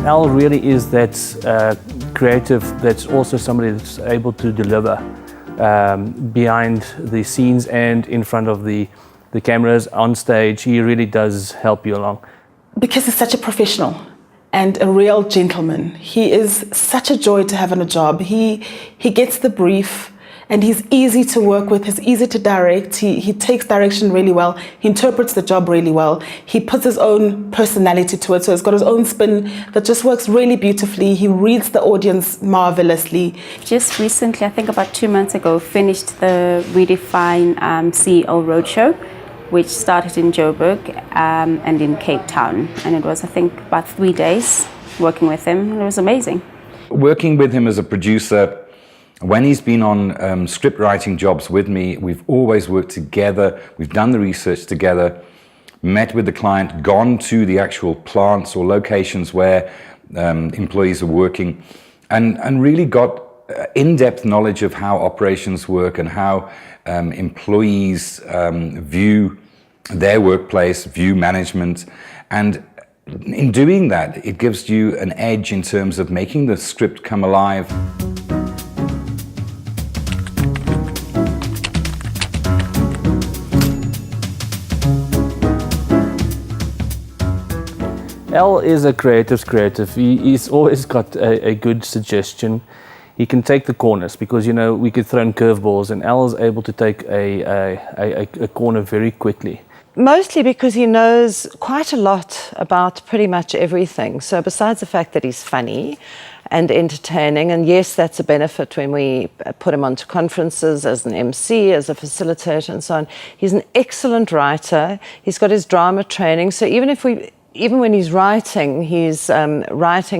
Al really is that creative that's also somebody that's able to deliver behind the scenes and in front of the cameras on stage. He really does help you along. Because he's such a professional and a real gentleman. He is such a joy to have on a job. He gets the brief and he's easy to work with, he's easy to direct, he takes direction really well, he interprets the job really well, he puts his own personality to it, so he's got his own spin that just works really beautifully. He reads the audience marvelously. Just recently, I think about 2 months ago, finished the Redefine CEO Roadshow, which started in Joburg and in Cape Town. And it was, I think, about 3 days working with him, and it was amazing. Working with him as a producer, when he's been on script writing jobs with me, we've always worked together, we've done the research together, met with the client, gone to the actual plants or locations where employees are working, and really got in-depth knowledge of how operations work and how employees view their workplace, view management. And in doing that, it gives you an edge in terms of making the script come alive. Al is a creative's creative. He's always got a good suggestion. He can take the corners because, you know, we could throw in curveballs and Al is able to take a corner very quickly. Mostly because he knows quite a lot about pretty much everything. So besides the fact that he's funny and entertaining, and yes, that's a benefit when we put him onto conferences as an MC, as a facilitator and so on. He's an excellent writer. He's got his drama training. So even when he's writing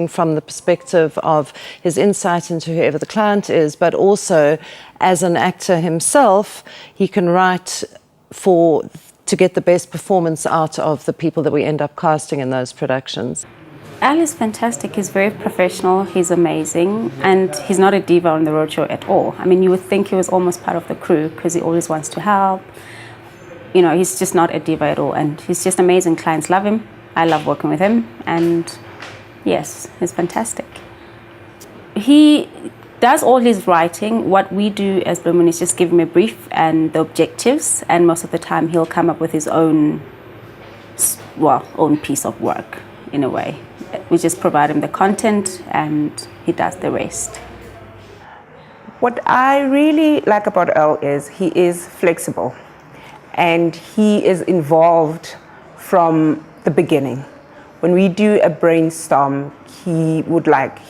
from the perspective of his insight into whoever the client is, but also as an actor himself, he can write to get the best performance out of the people that we end up casting in those productions. Al is fantastic. He's very professional, he's amazing, and he's not a diva on the roadshow at all. I mean, you would think he was almost part of the crew because he always wants to help. You know, he's just not a diva at all, and he's just amazing. Clients love him. I love working with him, and yes, he's fantastic. He does all his writing. What we do as Bloemen is just give him a brief and the objectives, and most of the time he'll come up with his own piece of work in a way. We just provide him the content and he does the rest. What I really like about Al is he is flexible and he is involved from the beginning. When we do a brainstorm, he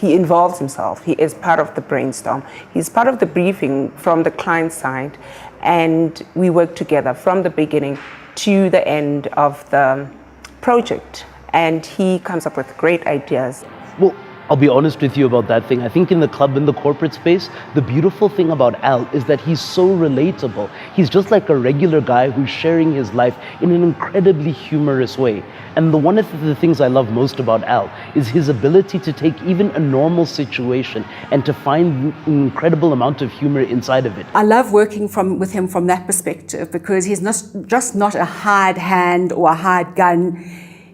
involves himself. He is part of the brainstorm. He's part of the briefing from the client side, and we work together from the beginning to the end of the project. And he comes up with great ideas. Well, I'll be honest with you about that thing. I think in the club, in the corporate space, the beautiful thing about Al is that he's so relatable. He's just like a regular guy who's sharing his life in an incredibly humorous way. And one of the things I love most about Al is his ability to take even a normal situation and to find an incredible amount of humor inside of it. I love working with him from that perspective because he's not a hired hand or a hired gun.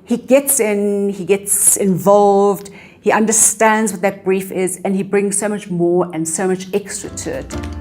He gets in, he gets involved, he understands what that brief is, and he brings so much more and so much extra to it.